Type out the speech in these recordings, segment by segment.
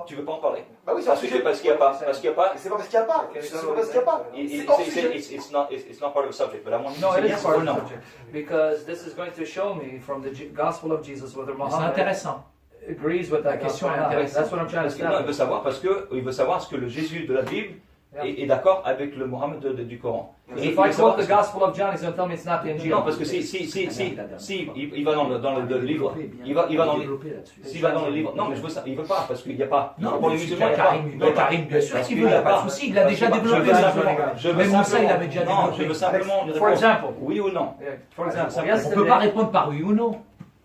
Tu veux pas en parler? Bah oui, c'est un sujet. Parce qu'il n'y a pas. Parce qu'il y a pas. C'est pas parce qu'il n'y a pas. C'est pas parce qu'il n'y a pas. C'est hors sujet. It's not part of the subject, but I want you to No, say it is yes part or of the no. subject. Because this is going to show me from the Gospel of Jesus whether C'est Muhammad intéressant. agrees with that La question gospel or est not. intéressante. That's what I'm trying to Parce que, non, il veut establish. savoir parce que il veut savoir ce que le Jésus de la Bible Yeah. est d'accord avec le Mohammed du Coran. Et If il veut I savoir quote the Gospel of John, he's going to tell me it's not the Injil. non, parce que si il va dans le livre, il va dans le s'il va dans le livre. Non, mais je veux ça, il veut pas parce qu'il n'y a pas. Non, pour les musulmans, il n'y a pas. Karim, bien sûr qu'il veut, il n'y a pas de souci, il a déjà développé ça. Même Moussa, il avait déjà Non, développé. je veux simplement une For réponse. example, Oui ou non? for example, On ne peut yesterday, pas répondre par oui ou non.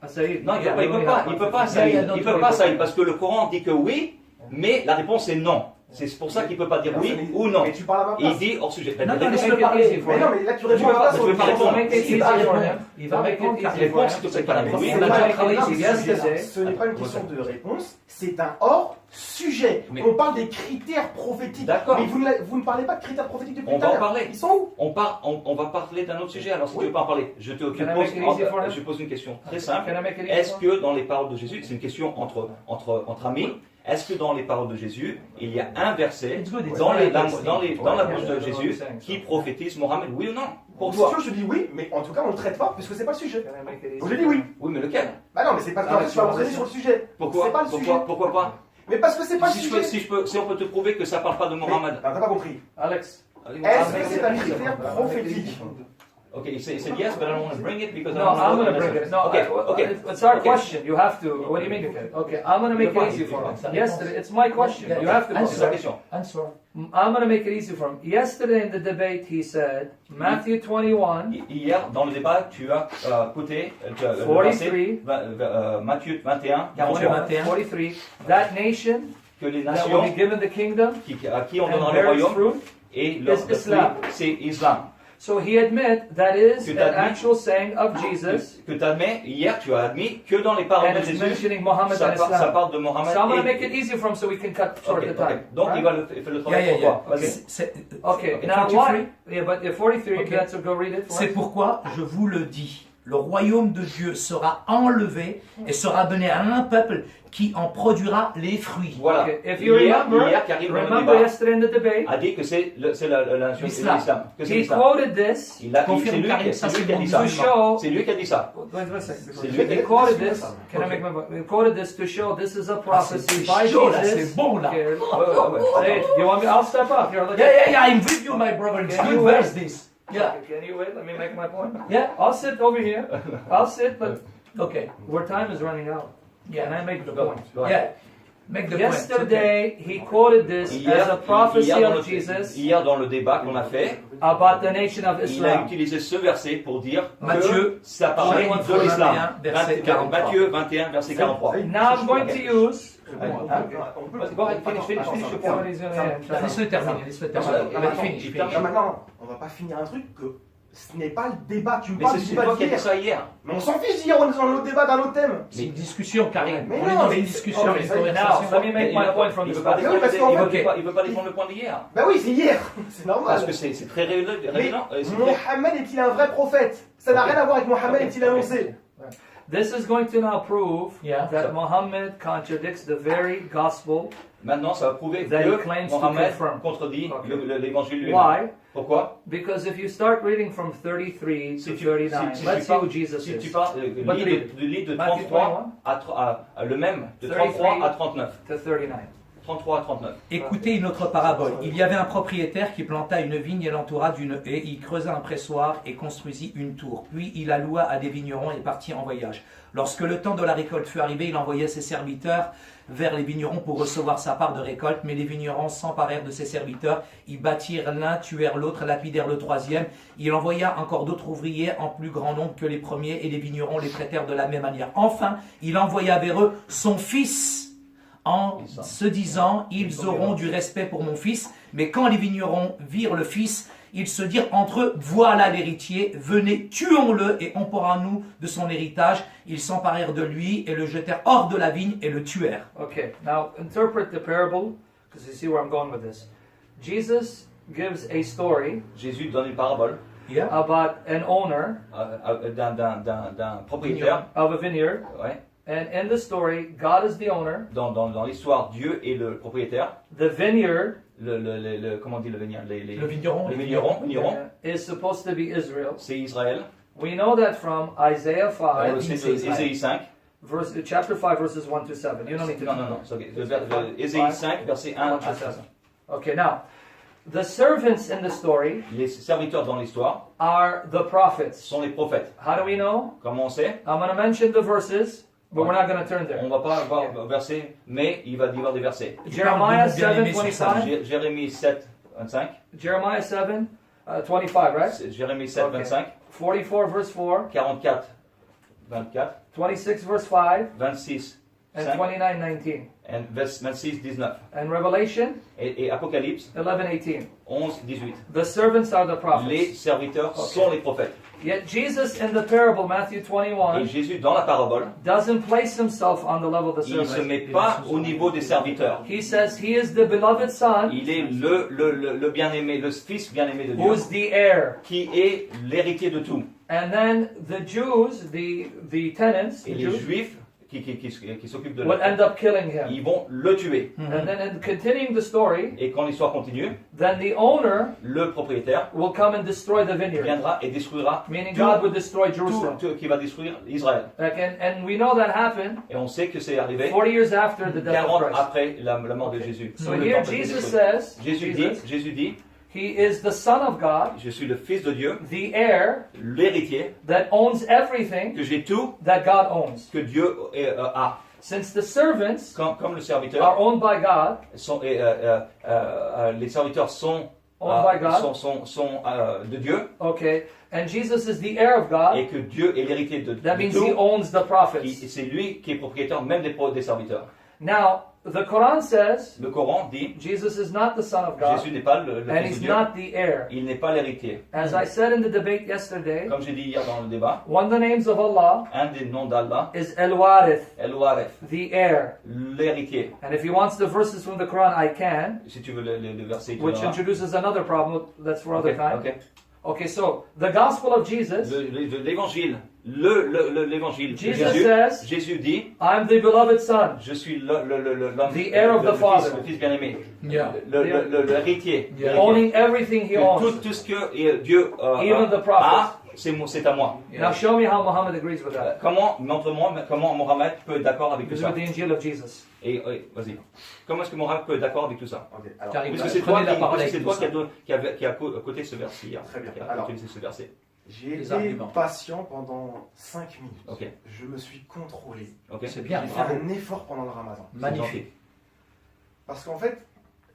Saïd, Non, il peut pas, Saïd. Il peut pas, Saïd, parce que le Coran dit que oui, mais la réponse est non. C'est pour ça qu'il ne peut pas dire oui ou non. Mais tu parles à ma Il place. dit hors sujet. Non, non, Make laisse-le it parler. easy for Mais him. non, mais là tu réponds à ma place. Je veux pas répondre. Make it easy Il va for répondre. him. Il va To make it répondre. easy La for réponse, him. c'est tout ça qu'il a oui. C'est On a pas déjà une travaillé question- ici yesterday. Ce n'est pas une question de réponse, c'est un hors sujet. Mais- On parle des critères prophétiques. D'accord. Mais vous ne parlez pas de critères prophétiques depuis On tout à va en l'heure. parler. Ils sont où? On va parler d'un autre sujet. Alors, si tu veux pas en parler, je Can I make it easy for him? pose une question très simple. Can I make it easy Est-ce for him? que dans les paroles de Jésus, c'est une question entre amis, est-ce que dans les paroles de Jésus, il y a un verset dans la bouche de Jésus qui prophétise Mohammed, oui ou non? Pour Si toi. tu veux, je dis oui, mais en tout cas on ne le traite pas puisque c'est pas le sujet. Can I make it easy Donc je dis oui. Oui, mais lequel? Bah non, mais c'est parce qu'en fait tu vas m'entraîner sur le sujet. Pourquoi? C'est pas le sujet. Pourquoi pas? Mais parce que c'est pas le Si sujet. on peut te prouver que ça parle pas de Mais- Mohammed. Non, t'as pas compris. Alex. Est-ce que c'est un critère prophétique? Okay, he said yes, but I don't want to bring it because No, I don't I'm know going what to the bring it. message. No, Okay. It's our Okay. question. You have to. What do you mean? Okay, I'm going to make it easy for him. Yesterday, it's my question. You have to. C'est sa question. Answer. I'm going to make it easy for him. Yesterday in the debate, he said, Matthew 21, Hier, dans le débat, tu as écouté le 43. verset, Matthieu 21, 41. 41, 43, that nation que les that will be nations given the kingdom à qui on and donnera le bear its royaume fruit. et leur is Islam. fruit, c'est Islam. So he admit that is Que an t'as dit- actual saying of Jesus, Que tu admets, hier tu as admis que dans les paroles and de it's Jésus, mentioning Muhammad ça and parle Islam. de Mohammed. So I'm going to make it easy for him so we can cut short the time. Donc il Right? va faire le travail pour toi. Vas-y. Okay, Okay, now 43. why? Yeah, but the 43, Okay. let's go read it for C'est us. pourquoi je vous le dis. Le royaume de Dieu sera enlevé et sera donné à un peuple qui en produira les fruits. Voilà. Okay, if you Hier, remember, Karim, dans le remember débat, yesterday in the debate, a dit que c'est la nation L'islam. l'islam. Que c'est he l'islam. quoted this Il a Confirme, c'est lui Karim, qui ça, c'est lui c'est qui a bon dit ça. to show. C'est lui qui a dit ça. Wait a second. C'est lui He quoted this. Can I make my point? He quoted this to show this is a prophecy by chaud, là, Jesus. c'est bon, là. Okay. Hey, you want me? I'll step up here. Look Yeah, I'm with you, my brother. It's Can good you verse this. Yeah. Can you wait? Let me make my point. Yeah. I'll sit over here. I'll sit, but Okay. where time is running out. Can I make the Go. point? Go ahead. Yeah. Make the point. Yesterday, he quoted this as a prophecy of Jesus Hier dans le débat qu'on a fait, about the nation of il a Islam. utilisé ce verset pour dire Matthieu, que ça parlait de 21, l'islam. verset 43. Matthieu 21, verset 43. Now I'm going to use. Vas-y, go ahead, finish your point. Somebody's gonna Laisse-le terminer, laisse-le terminer. Finish. Non, maintenant, on va pas finir un truc que ce n'est pas le débat. Tu me Mais parles c'est du débat toi qui as dit d'hier. ça hier. Mais on s'en fiche d'hier, on est dans l'autre débat d'un autre thème. C'est une discussion, Karim. Mais On non, est dans mais une c'est- discussion, ok, une ça y est, conversation. Now, let me make my point from Il this veut pas passage. Oui, parce qu'en fait- il veut pas défendre le point d'hier. Bah oui, c'est hier. C'est normal. Parce que c'est très révélant. Mais c'est très- Mohammed est-il un vrai prophète? Ça n'a Ok. rien à voir avec Mohammed Ok. est-il annoncé? This is going to now prove Yeah. that Muhammad contradicts the very gospel. Maintenant, ça va prouver That he que claims to Mohammed confirm. contredit Ok. l'évangile lui-même. Why? Pourquoi? Because if you start reading from 33 to 39, let's see who Jesus si tu is. parles But du livre de Matthew 33 à le même, de 33 à 39. To 39. 33 à 39. Écoutez une autre parabole. Il y avait un propriétaire qui planta une vigne et l'entoura d'une haie. Il creusa un pressoir et construisit une tour. Puis il la loua à des vignerons et partit en voyage. Lorsque le temps de la récolte fut arrivé, il envoya ses serviteurs vers les vignerons pour recevoir sa part de récolte. Mais les vignerons s'emparèrent de ses serviteurs. Ils battirent l'un, tuèrent l'autre, lapidèrent le troisième. Il envoya encore d'autres ouvriers en plus grand nombre que les premiers et les vignerons les traitèrent de la même manière. Enfin, il envoya vers eux son fils en se disant, ils auront du respect pour mon fils. Mais quand les vignerons virent le fils, ils se dirent entre eux, voilà l'héritier, venez, tuons-le et emporons-nous de son héritage. Ils s'emparèrent de lui et le jetèrent hors de la vigne et le tuèrent. Okay, now interpret the parable because you see where I'm going with this. Jesus gives a story Jésus donne une parabole about an owner d'un propriétaire. of a vineyard, Ouais. And in the story, God is the owner. Dans l'histoire, Dieu est le propriétaire. The vineyard Comment on dit le vigneron? Le vigneron. Les vignerons, is supposed to be Israel. c'est Israël. We know that from Isaiah On le 5, sait de Ésaïe 5. chapter 5, verses 1 to 7. You don't need to Non, c'est ok. Ésaïe 5, verset 1 à 7. Okay, now, the servants in the story Les serviteurs dans l'histoire are the prophets. sont les prophètes. How do we know? Comment on sait? I'm going to mention the verses, but we're not going to turn there. On va pas avoir verset, mais il va y avoir des versets. Jeremiah Bien aimé 7, sur ça. 25. Jérémie 7, 25. Jeremiah 7, 25, right? Jérémie 7, Okay. 25. 44, verse 4. 44, 24. 26, verse 5. 26, And 5. 29, 19. Et 26, 19. And Revelation Et Apocalypse 11, 18. 11, 18. The servants are the Les prophets. serviteurs Ok. sont les prophètes. Yet Jesus in the parable, Matthew Et 21, Jésus, dans la parabole, doesn't place himself on the level of the il ne se servants. met pas au niveau des serviteurs. He says he is the beloved son Il est le bien-aimé, le fils bien-aimé de Dieu, who is the heir. qui est l'héritier de tout. And then the Jews, the tenants, Et the les Jews, Juifs qui s'occupent de would end up killing him. ils vont le tuer. And then in continuing the story, Et quand l'histoire continue, then the owner le propriétaire will come and destroy the vineyard. viendra et détruira Meaning tout, God would destroy Jerusalem. tout qui va détruire Israël. And we know that happened Et on sait que c'est arrivé 40 years after the death of 40 Christ. après la mort de Jésus. So Le here temple a été Jesus détruit. says, Jésus dit, he is the son of God, je suis le fils de Dieu, the heir l'héritier, that owns everything que j'ai tout that God owns. que Dieu a. Since the servants Comme le serviteur, are owned by God, les serviteurs sont owned by God, sont de Dieu, okay, and Jesus is the heir of God, et que Dieu est l'héritier de that means tout. he owns the prophets. C'est lui qui est propriétaire même des serviteurs. Now, the Quran says Le Coran dit, Jesus is not the son of God, Jésus n'est pas le and fils he's de Dieu, not the heir. il n'est pas l'héritier. As I said in the debate yesterday, Comme j'ai dit hier dans le débat, one of the names of Allah un des noms d'Allah, is El-Warith, El-Warith, the heir. l'héritier. And if he wants the verses from the Quran, I can, Si tu veux le verset, tu which verras. introduces another problem. That's for other Ok, time. ok. Okay, so the Gospel of Jesus, L'évangile, l'évangile de Jesus Jésus, says, Jésus dit, I'm the beloved son. je suis l'homme, The heir of the Father. le fils bien-aimé, Yeah. l'héritier, Yeah. l'héritier. Owning everything he Que owns. tout ce que Dieu Even the a, prophets. c'est à moi. Now show me how Muhammad agrees with that. Comment Mohammed peut être d'accord avec tout This is ça? with the Injil of Jesus. Et vas-y. Comment est-ce que Mohammed peut être d'accord avec tout ça? Ok, alors, Car il Parce va que c'est prenez toi, la parole parce que avec c'est toi tout ça. qui a coté ce verset hier. Très bien. Qui a Alors. utilisé ce verset. j'ai Les été arguments. patient pendant 5 minutes. Ok. Je me suis contrôlé. Ok. C'est bien, J'ai fait bravo. un effort pendant le ramadan. Magnifique. Parce qu'en fait,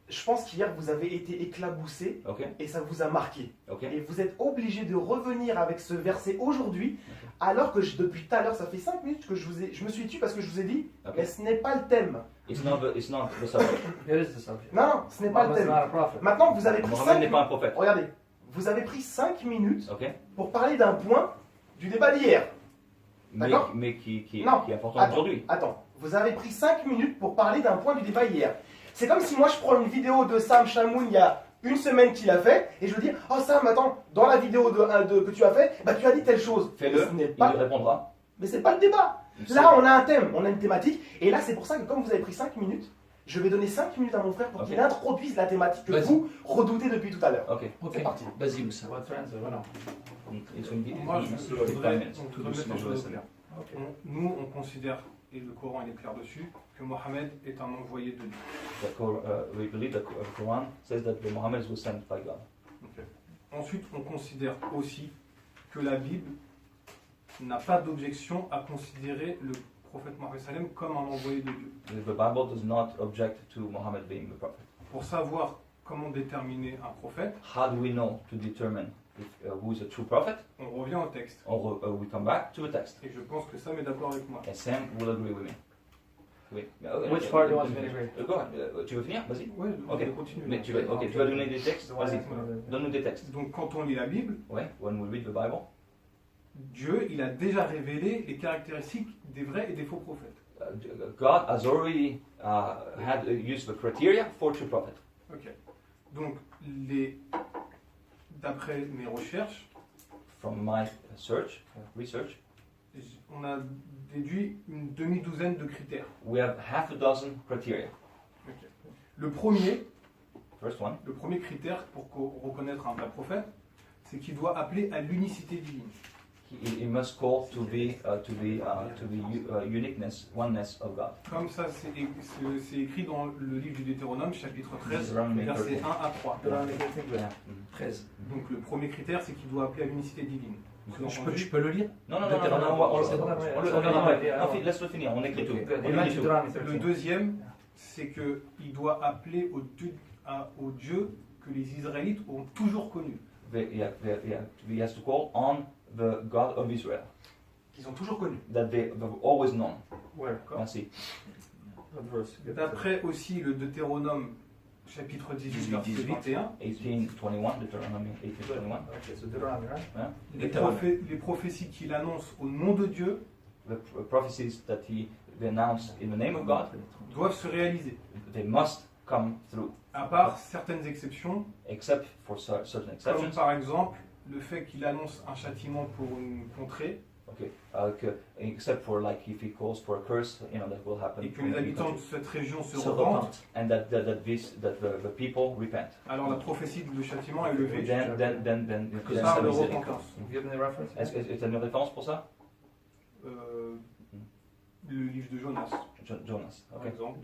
je pense qu'hier vous avez été éclaboussé Ok. et ça vous a marqué. Ok. Et vous êtes obligé de revenir avec ce verset aujourd'hui, alors que depuis tout à l'heure, ça fait 5 minutes que je me suis tué parce que je vous ai dit, Ok. mais ce n'est pas le thème. It's not the subject. It is the subject. Non, ce n'est pas le Muhammad's thème. not a prophet. Maintenant, vous avez pris Mohammed 5 n'est pas un prophète. Regardez, vous avez pris 5 minutes Ok. pour parler d'un point du débat d'hier. D'accord. Mais qui Non. est important Attends, aujourd'hui. Attends, vous avez pris 5 minutes pour parler d'un point du débat hier. C'est comme si moi je prends une vidéo de Sam Chamoun il y a une semaine qu'il a fait et je veux dire, oh Sam, attends, dans la vidéo que tu as fait, bah tu as dit telle chose. Fais-le, Ce n'est il pas- lui répondra. Mais c'est pas le débat. Là, on a un thème, on a une thématique, et là, c'est pour ça que comme vous avez pris 5 minutes, je vais donner 5 minutes à mon frère pour Ok. qu'il introduise la thématique que Vas-y. vous redoutez depuis tout à l'heure. Ok. Ok, C'est parti. vas-y Moussa. What's your answer? Voilà. Ils sont une Moi, je voudrais mettre Tout un doucement, je chose laisse. au clair. Nous, on considère, et le Coran il est clair dessus, que Mohammed est un envoyé de Dieu. We believe that the Quran says that Muhammad was sent by God. Ensuite, on considère aussi que la Bible n'a pas d'objection à considérer le prophète Mohammed sallam comme un envoyé de Dieu. The Bible does not object to Muhammad being the prophet. Pour savoir comment déterminer un prophète, How do we know to determine who is a true prophet? on revient au texte. We come back to the text. Et je pense que Sam est d'accord avec moi. And Sam will agree with me. Oui. Which part do you want me to agree? Go ahead. Tu veux finir? Vas-y. Oui, Ok. je continue. Mais tu vas donner des textes? Vas-y. Donne-nous des textes. Donc quand on lit la Bible, Ouais. When we read the Bible, Dieu il a déjà révélé les caractéristiques des vrais et des faux prophètes. God has already had used the criteria for true prophet. Ok. Donc d'après mes recherches, From my research, on a déduit une demi-douzaine de critères. We have half a dozen criteria. Le premier First one, critère pour reconnaître un vrai prophète, c'est qu'il doit appeler à l'unicité divine. he must call to the uniqueness, oneness of God. Comme ça, c'est écrit dans le livre du Deutéronome, chapitre 13, Deuteronomy versets 13. 1 à 3. Yeah. 13. Donc le premier critère, c'est qu'il doit appeler à l'unicité divine. Je peux le lire? Non, non, non, Deutéronome, non, on c'est bon. laisse-le finir, on écrit tout. Good. On Imagine écrit tout. Deuteronomy Le 13. deuxième, c'est qu'il doit appeler au Dieu que les Israélites ont toujours connu. He has to call on the God of Israel, Qu'ils ont toujours connu. that they've always known. Where? Merci. What verse? D'après aussi le Deutéronome, chapitre 18, verset 21, 18:21, Deuteronomy 18:21. Okay, so Deuteronomy, right? les prophéties qu'il annonce au nom de Dieu The prophecies that he announced in the name of God, doivent se réaliser, they must come through, à part certaines exceptions, except for certain comme exceptions. par exemple le fait qu'il annonce un châtiment pour une contrée Okay, except for like if he calls for a curse, that will happen. et que les habitants de cette région se Se repentent, repentent. And that the people repent. alors la prophétie de châtiment est levée Then par le c'est- repentance. Give me the reference. Est-ce que tu as une référence pour ça? Le livre de Jonas, Jonas. par Okay. exemple.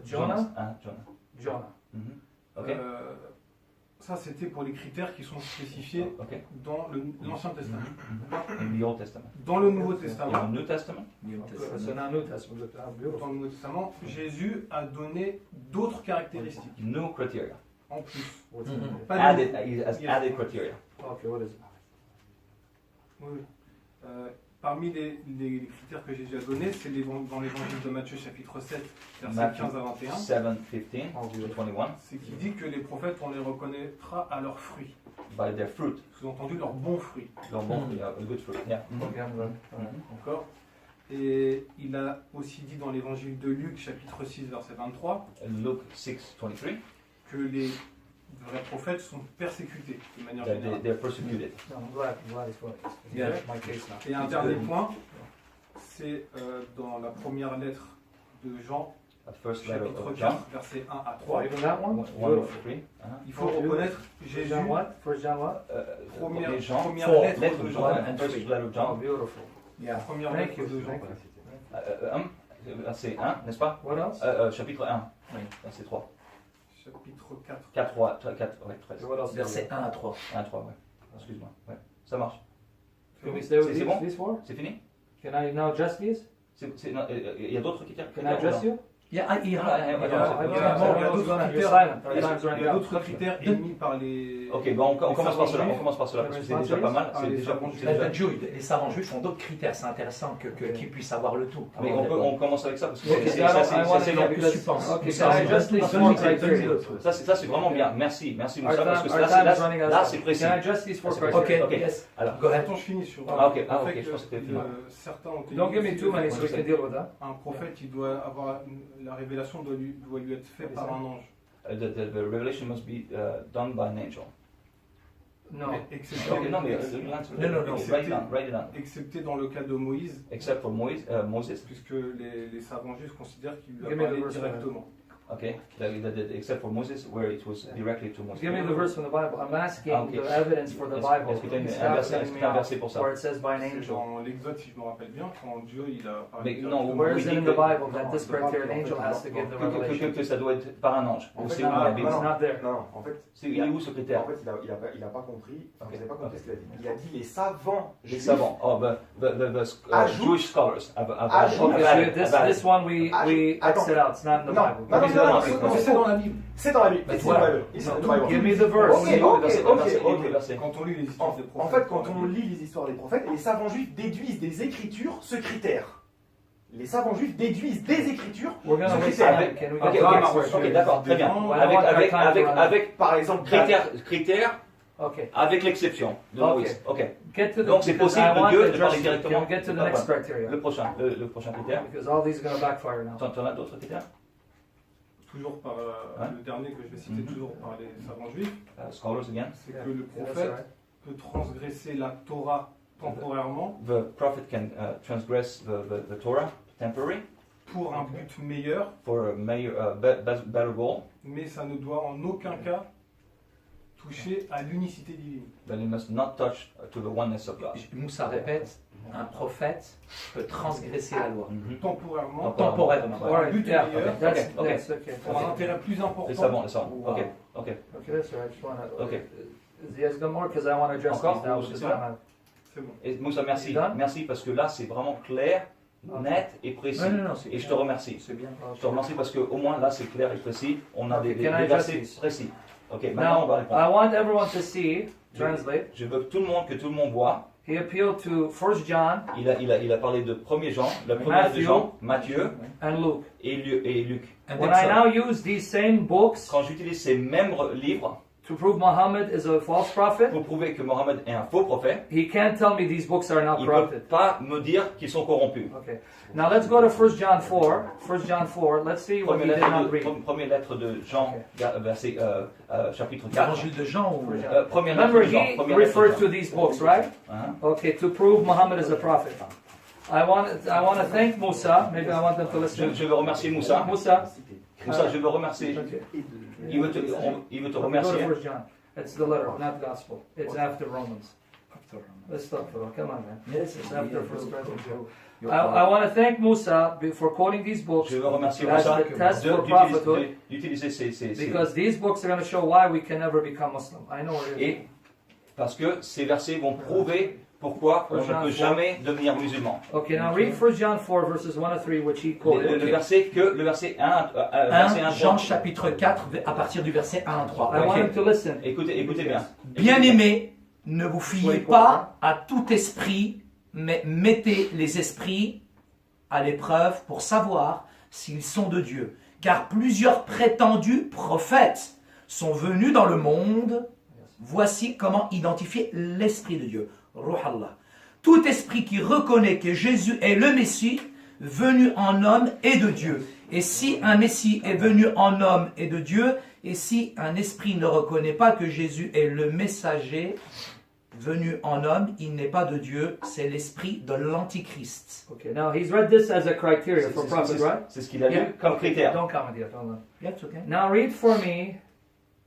Jonah? Ah, Jonah. Jonah. Mhm. Okay. Ça, c'était pour les critères qui sont spécifiés Okay. dans l'Ancien Testament. In the Old Testament. Dans le Nouveau In the Testament, New Testament, So now New Testament. Look, how beautiful. dans le Nouveau Testament, Jésus a donné d'autres caractéristiques new criteria. en plus. What's Mhm. it? Pas de- Added, he has Yes. added criteria. Okay, what is it? Oui. Parmi les critères que j'ai déjà donnés, c'est dans l'évangile de Matthieu chapitre 7, versets Matthew 15 à 21. 7:15 to 21. C'est qui dit que les prophètes, on les reconnaîtra à leurs fruits. By their fruit, Sous-entendu, leurs bons fruits. a good fruit. Yeah. Okay, I'm done. D'accord. Et il a aussi dit dans l'évangile de Luc chapitre 6, verset 23, Luke 6:23, que les vrais prophètes sont persécutés de manière that générale. they're persecuted. No, I'm glad it's for Yeah. my case now. Et un dernier point, c'est dans la première lettre de Jean, At first letter chapitre of 4, John, versets 1 à Oh, 3. even that one? 1 Beautiful. to 3. Il faut reconnaître First Jésus, John what? First John what? première Jean, lettre lettre de of Jean. John, and first three. letter of Oh, John, beautiful. Yeah. Première Thank lettre you. de Jean. Thank you. Verset 1, n'est-ce pas? What else? Chapitre 1, Oui. verset 3. Chapitre 4. 4, 13. So what else? Verset 1 à 3. 1 à 3, ouais. Excuse-moi. Ouais. Ça marche. Can we stay with C'est bon? these four? C'est fini? Can I now adjust these? Non, il y a d'autres critères? Can I adjust you? Yeah, Ah, Il y a d'autres critères émis par les. Ok, bon, on commence par cela. On commence par cela parce que c'est déjà pas mal. C'est déjà Les savants juifs ont d'autres critères, c'est intéressant qu'ils puissent avoir le tout. Mais on commence avec ça parce que Okay, c'est so I want to long. get this. Okay, Ça, can I adjust these four criteria? Ça c'est vraiment bien. Merci Our Moussa parce que time is running out. là c'est précis. Can I adjust these four Ah, c'est précis. criteria? Ok, Ok. yes. Alors, Go ahead. Attends, je finis sur. Ah, ok, le ah, ok, fait je pense que c'était fini. certains ont été. Don't give me too many so we can deal with that. Un prophète, il doit avoir la révélation doit lui être faite par un ange. The revelation must be done by an angel. No. Mais excepté, Ok, non mais Non. write it down. excepté dans le cas de Moïse, Except for Moses. puisque les savants juifs considèrent qu'il lui a Give me the parlé verse, directement. Okay, except for Moses, where it was directly to Moses. Give me the verse from the Bible. I'm asking Okay. the evidence for the Bible. Est-ce que tu as Stop un cutting me verset off pour ça? where it says by an C'est angel. dans l'Exode, si je me rappelle bien, quand Dieu il a parlé Mais directement. non, Where is oui, it in que- the Bible that this criteria, an angel has to give the revelation? que ça doit être par un ange. En fait, C'est où dans la Bible? It's not there. Non, en fait, Il est où ce critère? en fait il a pas compris, enfin, vous n'avez pas compris Ok. ce qu'il a dit. Il a dit les savants. Les juifs savants. Oh, the Ajoute- Jewish scholars have Ajoute- Okay, so this one we Attends. X it out. It's not in the Non, Bible. non, non, non, non, Mais c'est dans la Bible. c'est dans la Bible. Mais C'est toi- dans la Bible. C'est dans la Bible. Give me the verse. Ok. Quand on lit les histoires des En prophètes. fait, quand on lit les histoires des prophètes, les savants juifs déduisent des écritures ce critère. Les savants juifs déduisent des écritures. We're gonna Ce waste critère. time. Can we Ok, get to the next ok, criteria? d'accord, très bien. I don't want our time to run out. Avec Par exemple, critères Okay. avec l'exception de Ok. Moïse. Ok. Get to the. Donc, c'est because possible I want de Dieu to de parler address- directement. Can we get to the Ah, next voilà. criteria? Le prochain critère. Because all these are gonna backfire now. T'en as d'autres critères? Toujours par Ouais. le dernier que je vais citer, Mhm. toujours par les savants juifs, Scholars again. c'est Yeah. que le Yeah, that's prophète all right. peut transgresser la Torah temporairement, the prophet can transgress the Torah, temporary, pour un but meilleur, for a better goal, mais ça ne doit en aucun cas toucher à l'unicité divine. but it must not touch to the oneness of God. Moussa répète, un prophète peut transgresser la loi. Temporairement, Temporairement. pour un but Yeah, meilleur, that's, Okay, that's okay. pour un intérêt plus important. C'est bon, c'est bon. Ok, ok. Okay, that's all right. I just wanna, Okay. Is you guys got more? Because I want to address Encore? these now. C'est Because bon. C'est bon. Et Moussa, merci. You done? Merci parce que là, c'est vraiment clair, net et précis. Non, Et je te remercie. c'est bien. Je te remercie parce qu'au moins là, c'est clair et précis. On a Okay, des can I versets just- précis. Ok, maintenant on va Now, I répondre. want everyone to see, translate. Je veux que tout le monde voit. He appealed to 1 John Il a parlé de 1er Jean, le premier Matthew. de Jean, Matthieu and Luke. et Luc. And When that's I all. now use these same books Quand j'utilise ces mêmes livres to prove Muhammad is a false prophet, pour prouver que Mohammed est un faux prophète, he can't tell me these books are now il ne peut corrupted. pas me dire qu'ils sont corrompus. Okay. Now let's go to 1 John 4. 1 John 4. Let's see what he did not read. Première lettre de Jean, verset, chapitre 4. L'évangile de Jean ou Première lettre Remember, de Jean. he Première lettre de referred Jean. to these books, right? Hein? Okay, to prove Muhammad is a prophet. I want to thank Musa. Maybe I want them to listen. Je veux remercier Moussa. Musa. Moussa, je veux remercier. Okay. Il veut te Go to remercier. 1 John. It's the letter, not gospel. It's after Romans. Let's stop for Come on, man. Yes, It's after First Corinthians. You're I want to thank Musa for quoting these books Je veux remercier as Moussa the test for prophethood, d'utiliser ces because these books are going to show why we can never become Muslim. I know it is. et parce que ces versets vont prouver pourquoi on ne peut jamais devenir musulman. Okay, now read 1 John 4 verses 1 to 3, which he Le quoted. verset 1, 1 Jean 3. chapitre 4 à partir du verset 1 à 3. I want him Ok. to listen. Écoutez bien. Bien-aimés, ne vous fiez pas à tout esprit, mais mettez les esprits à l'épreuve pour savoir s'ils sont de Dieu. Car plusieurs prétendus prophètes sont venus dans le monde. Voici comment identifier l'esprit de Dieu. Ruh Allah. Tout esprit qui reconnaît que Jésus est le Messie, venu en homme et de Dieu. Et si un Messie est venu en homme et de Dieu, et si un esprit ne reconnaît pas que Jésus est le messager venu en homme, il n'est pas de Dieu, c'est l'esprit de l'Antichrist. Okay, now he's read this as a criteria for prophet, right? C'est ce qu'il a lu Yeah. comme critère. Don't comment yet. Hold on. Yeah, it's okay. Now read for me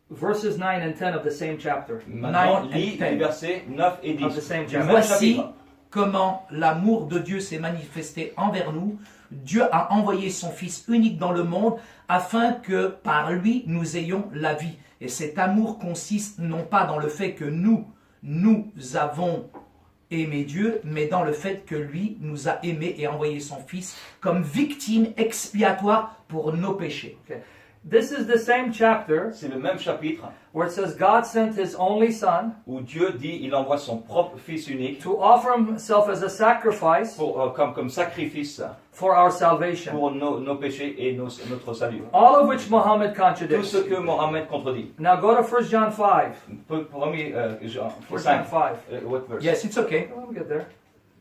verses 9 and 10 of the same chapter. Maintenant, 9 lis and 10. les versets 9 et Of the 10. same Du chapter. même Voici chapitre. comment l'amour de Dieu s'est manifesté envers nous. Dieu a envoyé son Fils unique dans le monde afin que par lui nous ayons la vie. Et cet amour consiste non pas dans le fait que nous avons aimé Dieu, mais dans le fait que lui nous a aimés et envoyé son Fils comme victime expiatoire pour nos péchés. Okay. This is the same chapter C'est le même chapitre where it says God sent his only son où Dieu dit il envoie son propre Fils unique to offer himself as a sacrifice pour, comme sacrifice for our salvation. pour nos péchés et notre salut. All of which Muhammad Tout contradicts. ce que Mohammed contredit. Now go to 1 John 5. Premier Jean 1 John 5. 5. What verse? Yes, it's okay. We'll get there.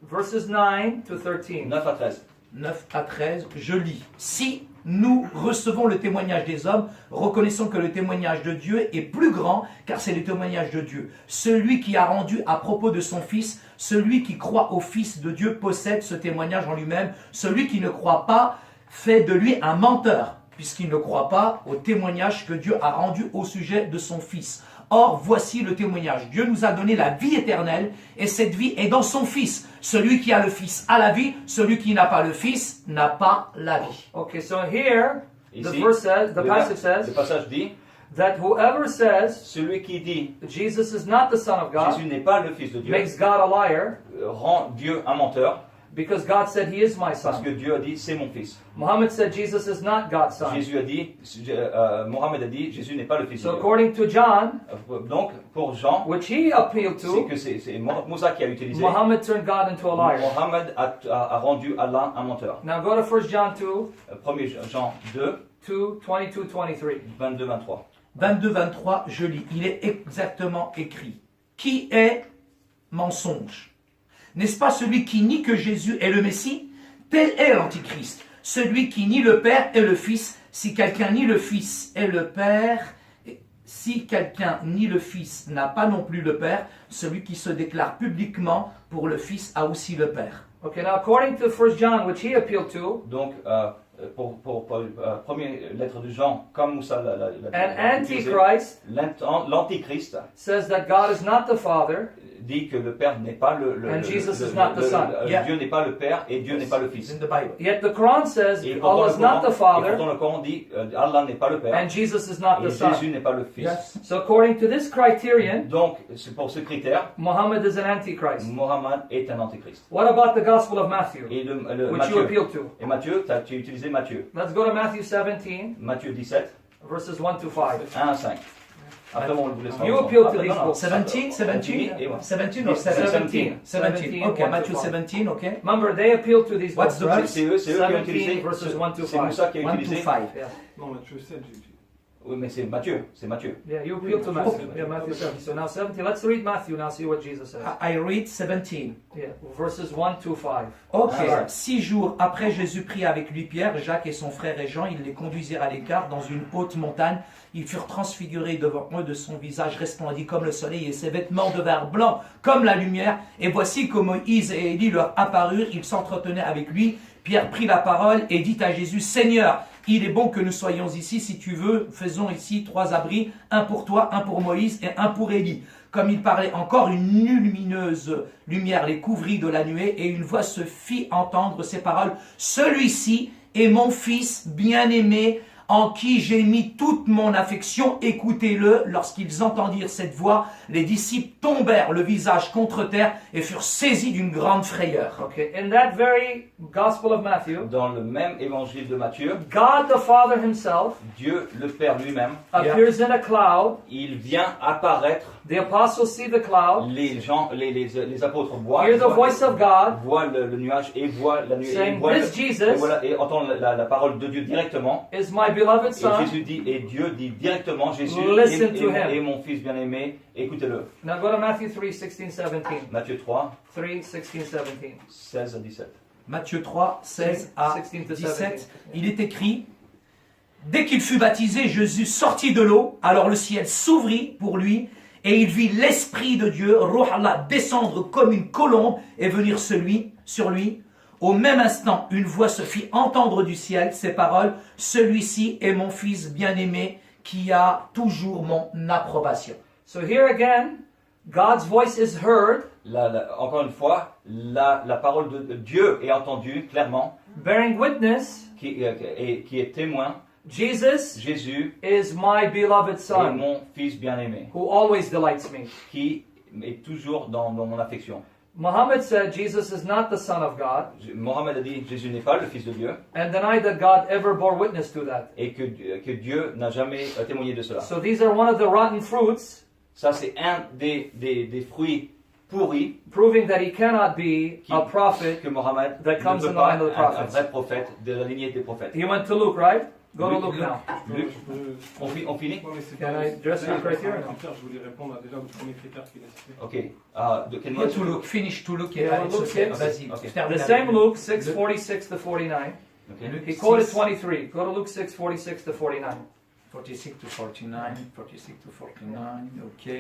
Verses 9 to 13. 9 à 13. 9 à 13, je lis. Si nous recevons le témoignage des hommes, reconnaissons que le témoignage de Dieu est plus grand, car c'est le témoignage de Dieu. Celui qui a rendu à propos de son Fils, celui qui croit au Fils de Dieu possède ce témoignage en lui-même. Celui qui ne croit pas fait de lui un menteur, puisqu'il ne croit pas au témoignage que Dieu a rendu au sujet de son Fils. Or, voici le témoignage. Dieu nous a donné la vie éternelle, et cette vie est dans son Fils. Celui qui a le Fils a la vie, celui qui n'a pas le Fils n'a pas la vie. Okay, so here the Ici, verse says, the passage le says passage dit that whoever says celui qui dit Jesus is not the Son of God Jésus n'est pas le Fils de Dieu makes God a liar rend Dieu un menteur because God said he is my parce son. que Dieu a dit c'est mon Fils. Muhammad said Jesus is not God's son. Jésus a dit, Mohammed a dit Jésus n'est pas le Fils So de Dieu. according to John, Donc pour Jean, which he appealed c'est to, que c'est Moussa qui a utilisé. Muhammad turned God into a liar. Mohammed a rendu Allah un menteur. Now go to 1 John 2, 1er Jean 2, 22-23. 22-23. 22-23, je lis. Il est exactement écrit. Qui est mensonge? N'est-ce pas celui qui nie que Jésus est le Messie? Tel est l'Antichrist. Celui qui nie le Père et le Fils. Si quelqu'un nie le Fils et le Père, si quelqu'un nie le Fils n'a pas non plus le Père, celui qui se déclare publiquement pour le Fils a aussi le Père. Okay, now according to 1 John, which he appealed to, Donc, pour première lettre de Jean, comme Moussa an antichrist l'antichrist says that God is not the Father, dit que le Père n'est pas And Jesus is not the Son. Yeah. Dieu n'est pas le Père et Dieu n'est pas le Fils. In the Bible. yet the Quran says Et pourtant, Allah is not the Father, le Coran dit Allah n'est pas le Père and Jesus is not et the Son. Jésus n'est pas le Fils. Yes. So according to this criterion, Donc, c'est pour ce critère, Muhammad is an antichrist. Mohammed est un antichrist. What about the Gospel of Matthew, Et le which you Matthieu. appealed to? Et Matthieu, tu as utilisé Matthieu. Let's go to Matthew 17, Matthieu 17, verses 1 to 5. 1 à 5. Après, on vous laisse You appeal to these non, non. books. 17, 17, Et voilà. 17 or 17? 17. 17. Okay, 1 to Matthew 5. 17, okay. Remember, they appealed to these What's books, the right? C'est eux qui ont 17 utilisé. verses 1 to C'est 5. Moussa qui a 1 to utilisé. 5. Yeah. Non, Matthieu 7, j'ai dit. Oui, mais c'est Matthieu. C'est Matthieu. Yeah, you appeal to Matthew. Yeah, Matthew 7. So now 17. Let's read Matthew now, see what Jesus says. I read 17. Yeah, verses 1 to 5. Ok, Ah. 6 jours après Jésus prit avec lui Pierre, Jacques et son frère et Jean, ils les conduisirent à l'écart dans une haute montagne. Ils furent transfigurés devant eux, de son visage resplendit comme le soleil et ses vêtements devinrent blancs comme la lumière. Et voici que Moïse et Élie leur apparurent, ils s'entretenaient avec lui. Pierre prit la parole et dit à Jésus, Seigneur, il est bon que nous soyons ici, si tu veux, faisons ici 3 abris, un pour toi, un pour Moïse et un pour Élie. Comme il parlait encore, une lumineuse lumière les couvrit de la nuée et une voix se fit entendre ces paroles. Celui-ci est mon fils bien-aimé, en qui j'ai mis toute mon affection, écoutez-le. Lorsqu'ils entendirent cette voix, les disciples tombèrent le visage contre terre et furent saisis d'une grande frayeur. Okay, in that very Gospel of Matthew, Dans le même évangile de Matthieu, God the Father himself Dieu, le Père lui-même, appears in a cloud. il vient apparaître. The apostles see the cloud, Les gens, les apôtres voient, hear the voice of God, voient le nuage et voient la nuée. saying, Voient This Jesus et entendent la parole de Dieu directement. is my beloved Et Son. Jésus dit, et Dieu dit directement, Jésus Listen to him. est mon fils bien-aimé, écoutez-le. Now go to Matthew 3, 16, 17. Matthieu 3, 3, 16, 17. 16 à 17. Matthieu 3, 16 à 16 to 17, 17. il est écrit « Dès qu'il fut baptisé, Jésus sortit de l'eau, alors le ciel s'ouvrit pour lui, et il vit l'Esprit de Dieu, Ruh Allah, descendre comme une colombe et venir sur lui. Au même instant, une voix se fit entendre du ciel, ces paroles, « Celui-ci est mon fils bien-aimé, qui a toujours mon approbation. » So here again, God's voice is heard, Encore une fois, la parole de Dieu est entendue clairement, bearing witness, qui est témoin. Jesus Jésus is my beloved est Son, mon fils bien-aimé, who always delights me. qui est toujours dans mon affection. Muhammad said Jesus is not the Son of God, Mohammed a dit Jésus n'est pas le fils de Dieu and denied that God ever bore witness to that. et que Dieu n'a jamais témoigné de cela. So these are one of the rotten fruits, Ça, c'est un des fruits pourris proving that he cannot be a prophet. que Mohammed That comes ne in peut the pas line of the être un prophets. vrai prophète de la lignée des prophètes. He went to Luke, right? Go to Luke. Luke now. Luc, on finit? Ouais, mais c'est Can pas- I address c'est your pas le criteria? premier critère, je voulais répondre à déjà le premier critère qu'il a cité. Ok. Can Go you to Luke, finish to Luke. Yeah, Allez, Luke Sophia, 6. vas-y, Ok. termine The avec same Luke 6, 46 to 49. Okay. Luke He quoted 6, 23. Go to Luke 6, 46 to 49. 46 to 49, 46 to 49, ok.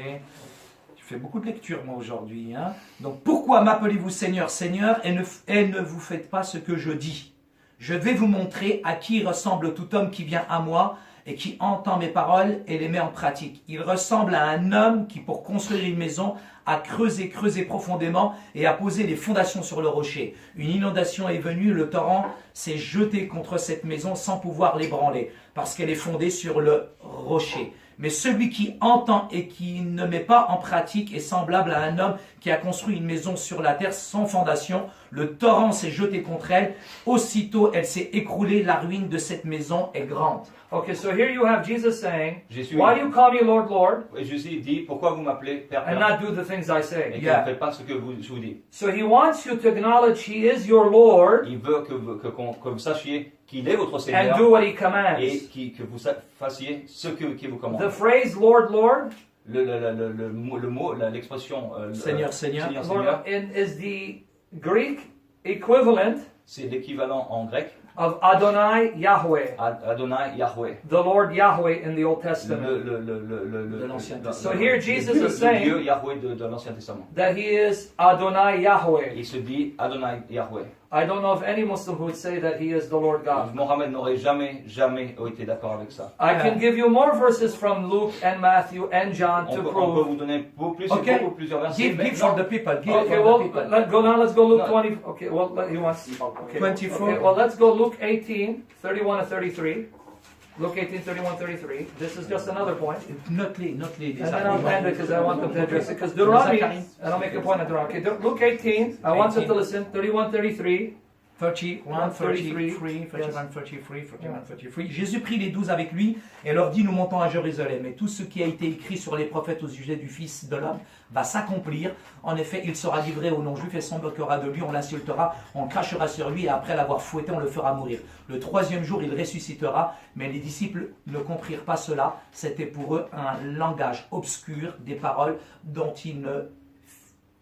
Tu fais beaucoup de lectures, moi, aujourd'hui. Hein? Donc, pourquoi m'appelez-vous Seigneur, Seigneur, et ne vous faites pas ce que je dis? Je vais vous montrer à qui ressemble tout homme qui vient à moi et qui entend mes paroles et les met en pratique. Il ressemble à un homme qui, pour construire une maison, a creusé profondément et a posé les fondations sur le rocher. Une inondation est venue, le torrent s'est jeté contre cette maison sans pouvoir l'ébranler, parce qu'elle est fondée sur le rocher. Mais celui qui entend et qui ne met pas en pratique est semblable à un homme qui a construit une maison sur la terre sans fondation. Le torrent s'est jeté contre elle. Aussitôt, elle s'est écroulée. La ruine de cette maison est grande. Okay, so here you have Jesus saying, Jésus, Why do you call me Lord, Lord, et Jésus dit, pourquoi vous m'appelez Père, and Père, not do the things I et say? que Yeah. vous ne faites pas ce que je vous dis. So he wants you to acknowledge he is your Lord Il veut que vous sachiez qu'il est votre and Seigneur do what he et commands. que vous fassiez ce qu'il vous commande. The phrase Lord, Lord, Le mot, l'expression Seigneur, Seigneur. Seigneur, is the Greek equivalent c'est l'équivalent en grec of Adonai Yahweh, Adonai Yahweh. the Lord Yahweh in the Old Testament. De l'Ancien Testament. So here Jesus le is saying Dieu Yahweh de l'Ancien Testament. that he is Adonai Yahweh. Il se dit Adonai Yahweh. I don't know of any Muslim who would say that he is the Lord God. Mohammed n'aurait jamais été d'accord avec ça. I can give you more verses from Luke and Matthew and John On to peut prove. vous donner beaucoup plusieurs versets. Give mais for non. the people. Give Okay, for well, the people. let's go Luke No. 20. Okay, well, he wants. Okay. 24. Okay, well, let's go Luke 18, 31 to 33. Luke 18, 31, 33. This is just another point. Note-les And then I'll end it because I want them to address it. Because Deuteronomy, and I'll make a point on Deuteronomy. Okay, Luke 18, I want them to listen. 31, 33. 31, 33, 31, 33, 31, 33. Jésus prit les 12 avec lui et leur dit, nous montons à Jérusalem. Et tout ce qui a été écrit sur les prophètes au sujet du Fils de l'homme va s'accomplir. En effet, il sera livré aux non-juifs et s'embarquera de lui, on l'insultera, on crachera sur lui et après l'avoir fouetté, on le fera mourir. Le troisième jour, il ressuscitera, mais les disciples ne comprirent pas cela. C'était pour eux un langage obscur, des paroles dont ils ne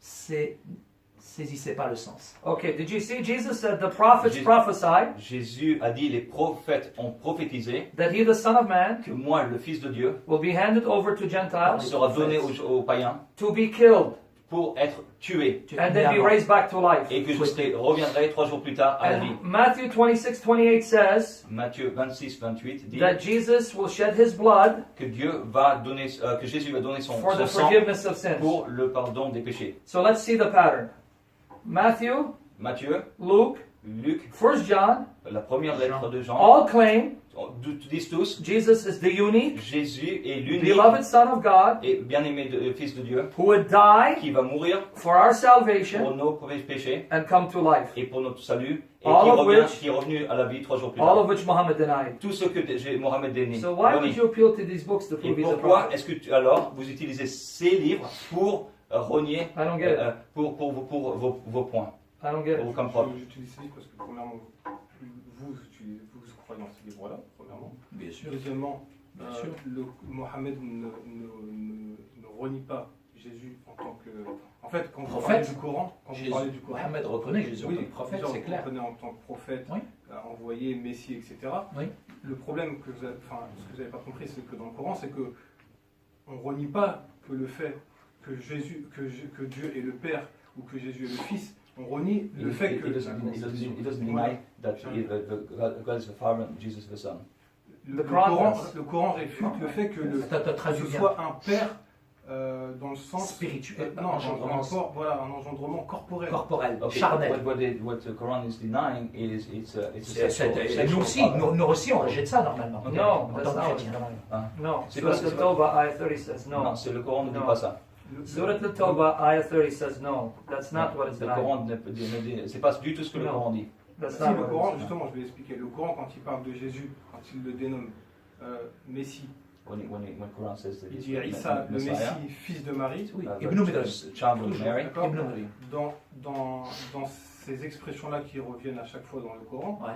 saisissait pas le sens. Okay, did you see Jesus said the prophets Jésus- prophesied Jésus a dit, les prophètes ont prophétisé that he, the Son of Man, que moi, le Fils de Dieu, will be handed over to Gentiles sera donné aux païens to be killed pour être tué and then be raised back to life. et que je reviendrai 3 jours plus tard à la vie. And Matthew 26, 28 says Matthieu 26, 28 dit that Jesus will shed his blood que Dieu va donner, que Jésus va donner son for the sang forgiveness of sins. pour le pardon des péchés. So let's see the pattern. Matthew, Matthieu, Luke, Luc, 1 John, la première lettre de Jean, all claim disent tous, Jesus is the unique, Jésus est l'unique beloved Son of God et bien-aimé Fils de Dieu who would die qui va mourir for our pour salvation nos péchés and come to life. et pour notre salut et All of which- qui est revenu à la vie 3 jours plus All tard. of which Muhammad denied. Tout ce que Mohammed dénie. So why would you appeal to these books to Et prove he's a pourquoi prophet? est-ce que alors vous utilisez ces livres pour renier I don't get it. pour vos points, I don't get pour vos it. comprendre? J'utilise ces livres parce que premièrement, vous croyez dans ces livres-là, premièrement. Bien sûr. Deuxièmement, Bien sûr. Mohammed ne renie pas Jésus en tant que... En fait, quand vous Prophète. parlez du Coran, Mohammed reconnaît Jésus en tant que prophète, déjà, c'est vous clair. reconnaît en tant que prophète, Oui. envoyé, Messie, etc. Oui. Le problème que vous avez, ce que vous n'avez pas compris, c'est que dans le Coran, c'est que on renie pas que le fait que Dieu est le Père ou que Jésus est le Fils. On renie le fait que He doesn't deny that God is the Father and Jesus the Son. le Coran réfute le fait que Traduis ce bien. soit un Père dans le sens Spirituel, non, engendrement voilà, un engendrement corporel. corporel, Okay, charnel. what the Quran is denying is it's a Et sexual nous aussi, father. nous aussi, on rejette ça normalement. Ok. No, En that's tant not que what it's chrétien. denying. Hein? No. C'est Surah pas- c'est Al-Tawbah, ayah 30 says no. Non, c'est le Coran ne dit No. pas ça. Surah Al-Tawbah, ayah 30 says no. That's not what it's Le denying. Coran c'est pas du tout ce que le Non. Coran dit. That's Si not le what Coran, it's justement, je vais expliquer. Le Coran, quand il parle de Jésus, quand il le dénomme Messie, When Quran says that il he's dit the Isa, le Messiah, Messie, fils de Marie. Oui, the Ibn Maryam. child of Mary. D'accord. Ibn Maryam. Dans ces expressions-là qui reviennent à chaque fois dans le Coran, Ouais.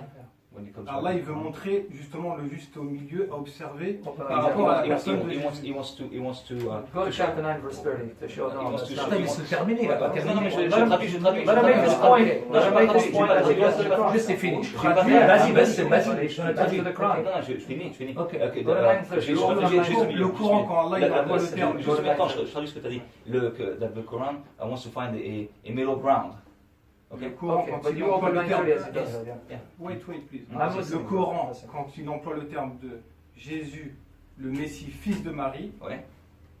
When it comes to Allah il the veut Quran. montrer justement le juste au milieu à observer denying. par rapport à la He personne de wants Jésus. Go to chapter 9, verse 30 to show no. wants That's to not show- Attends, laisse-le terminer, il va pas terminer. Non, mais je traduis. Let him make his point. Let him make his point. Juste, c'est fini. Traduis. Vas-y, Traduis traduis. the Quran. Non, je finis. Ok. Go to 9:30. Juste Le Coran, quand Allah il emploie le terme, Juste maintenant, je traduis ce que tu as dit. That the Quran wants to find a middle ground. le Okay? Coran Okay, quand but il you emploie open le terme, 9:30 as it does. Yeah. wait please. I'm Le listening. Coran I'm listening. quand il emploie le terme de Jésus, le Messie, fils de Marie, Ouais.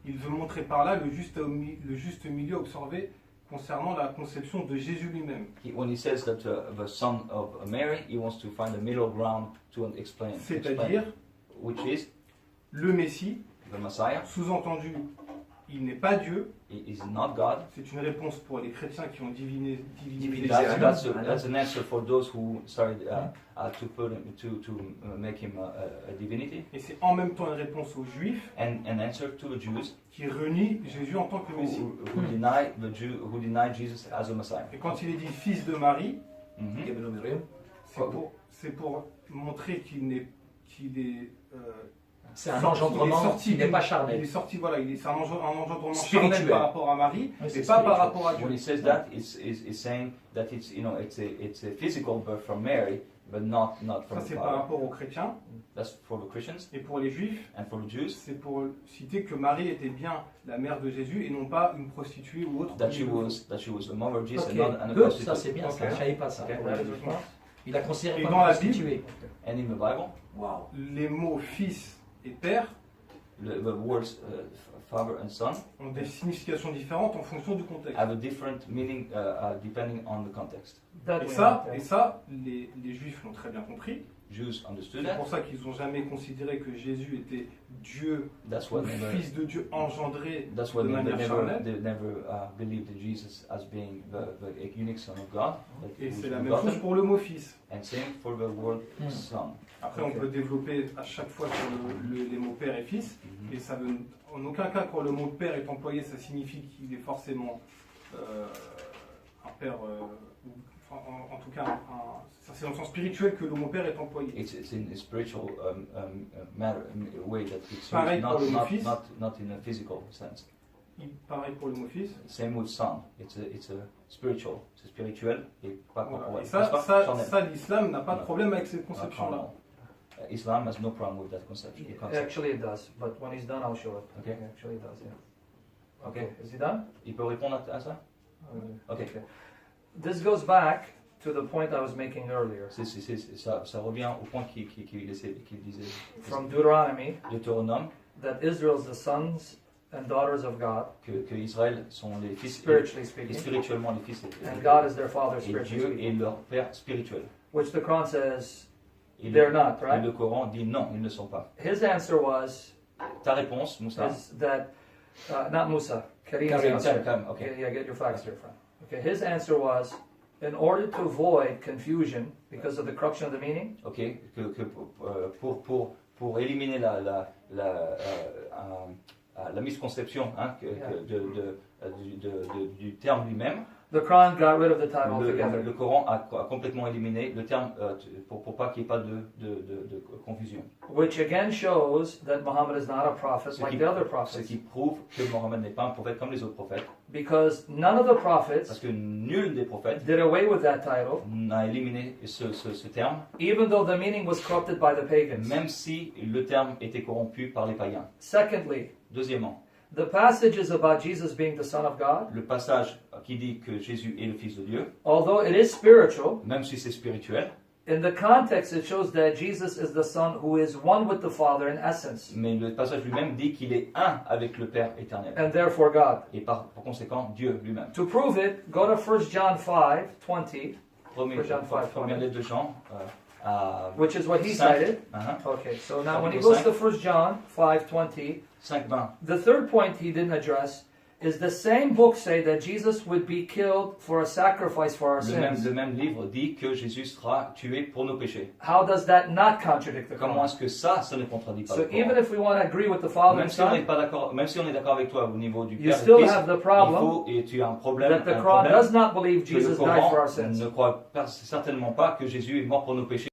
il veut montrer par là le juste milieu observé concernant la conception de Jésus lui-même. When he says that the son of Mary, he wants to find a middle ground to explain. C'est-à-dire Which is le Messie, the Messiah. sous-entendu, il n'est pas Dieu. He is not God. C'est une réponse pour les chrétiens qui ont divinisé That's an answer for those who started to make him a divinity, et c'est en même temps une réponse aux Juifs and an answer to the Jews qui renient Jésus en tant que Messie. who deny Jesus as a Messiah. Et quand il est dit fils de Marie, Mhm. Ibn Maryam. c'est pour montrer qu'il est C'est un engendrement qui n'est pas charnel. Il est sorti, voilà, c'est un engendrement Spirituel. charnel par rapport à Marie, Oui, mais c'est pas par spirituel. rapport à Dieu. When he says that, it's saying that it's a physical birth from Mary, but not Ça, from the c'est par Father. rapport aux chrétiens. That's for the Christians Et pour les juifs, and for the Jews. c'est pour citer que Marie était bien la mère de Jésus et non pas une prostituée ou autre. That she was a mother of Jesus Ok, and not and a good, prostitute. ça c'est bien, ça, Ok. je savais pas ça. Ok. Il a considéré Et comme dans la prostituée. And in the Bible, Waouh. Les mots fils et père the words father and son ont des significations différentes en fonction du contexte. have a different meaning depending on the context. That Et we ça, understand. les juifs l'ont très bien compris. Jews understood C'est that. pour ça qu'ils n'ont jamais considéré que Jésus était Dieu, That's le what never. fils de Dieu engendré That's why de they manière charnelle. never believed in Jesus as being the unique Son of God. Like Et who's c'est la même begotten. chose pour le mot fils. And same for the word son. Après, Ok. on peut développer à chaque fois sur les mots père et fils. Mhm. Et ça veut, en aucun cas, quand le mot père est employé, ça signifie qu'il est forcément un père, ou, enfin, en tout cas, ça c'est dans le sens spirituel que le mot père est employé. It's in a spiritual matter, way that it's Pareil used, pour le mot fils. not in a physical sense. Pareil pour le mot fils. Same with son. It's a spiritual. C'est spirituel et pas Voilà. corporel. Et N'est-ce pas? Charnel. l'islam n'a pas de Non. problème avec cette Not conception-là. carnal. Islam has no problem with that conception. the concept. Actually, it does. But when he's done, I'll show it. Okay. Actually, it does. Yeah. Okay. Is he done? Il peut répondre à ça? Ok. This goes back to the point I was making earlier. Ça revient au point qu'il disait. From Deuteronomy, Deutéronome, that Israel's the sons and daughters of God, que Israël sont les fils spiritually et speaking, spirituellement les fils and God is their father et spiritually Dieu speaking. est leur père spirituel. Which the Quran says Et they're not, et right? le Coran dit non, ils ne sont pas. His answer was Ta réponse, Moussa? is that not Musa, Karim's Karim, answer. Karim, okay. Yeah, get your facts here, friend. Okay, his answer was, in order to avoid confusion because of the corruption of the meaning, Ok, pour éliminer la misconception hein, du terme lui-même, the Quran got rid of the title altogether. le Coran a complètement éliminé le terme pour pas qu'il n'y ait pas de confusion. Which again shows that Muhammad is not a prophet Ce like qui, the other ce prophets. qui prouve que Mohammed n'est pas un prophète comme les autres prophètes, Because none of the parce prophets que nul des prophètes did away with that title, n'a éliminé ce terme, even though the meaning was corrupted by the pagans. même si le terme était corrompu par les païens. Secondly, Deuxièmement, the passages about Jesus being the Son of God, le passage qui dit que Jésus est le Fils de Dieu, although it is spiritual, même si c'est spirituel, in the context it shows that Jesus is the Son who is one with the Father in essence, mais le passage lui-même dit qu'il est un avec le Père éternel, and therefore God. et par conséquent Dieu lui-même. To prove it, go to 1 John 5:20, Première lettre de Jean, which is what he Cinq. cited. hein, Okay, so now when he Chapitre goes to 1 John 5:20, 5:20. the third point he didn't address is the same book say that Jesus would be killed for a sacrifice for our sins. Le même livre dit que Jésus sera tué pour nos péchés. How does that not contradict the Comment Quran? est-ce que ça ne contredit pas So le Coran? even if we want to agree with the Father Même and si on n'est Son, pas d'accord, même si on est d'accord avec toi au niveau du you Père et still du Fils, have the il problem faut et tu as un problème, that the un Quran problème does not believe que le Jesus died for Coran our sins. ne croit certainement pas que Jésus est mort pour nos péchés.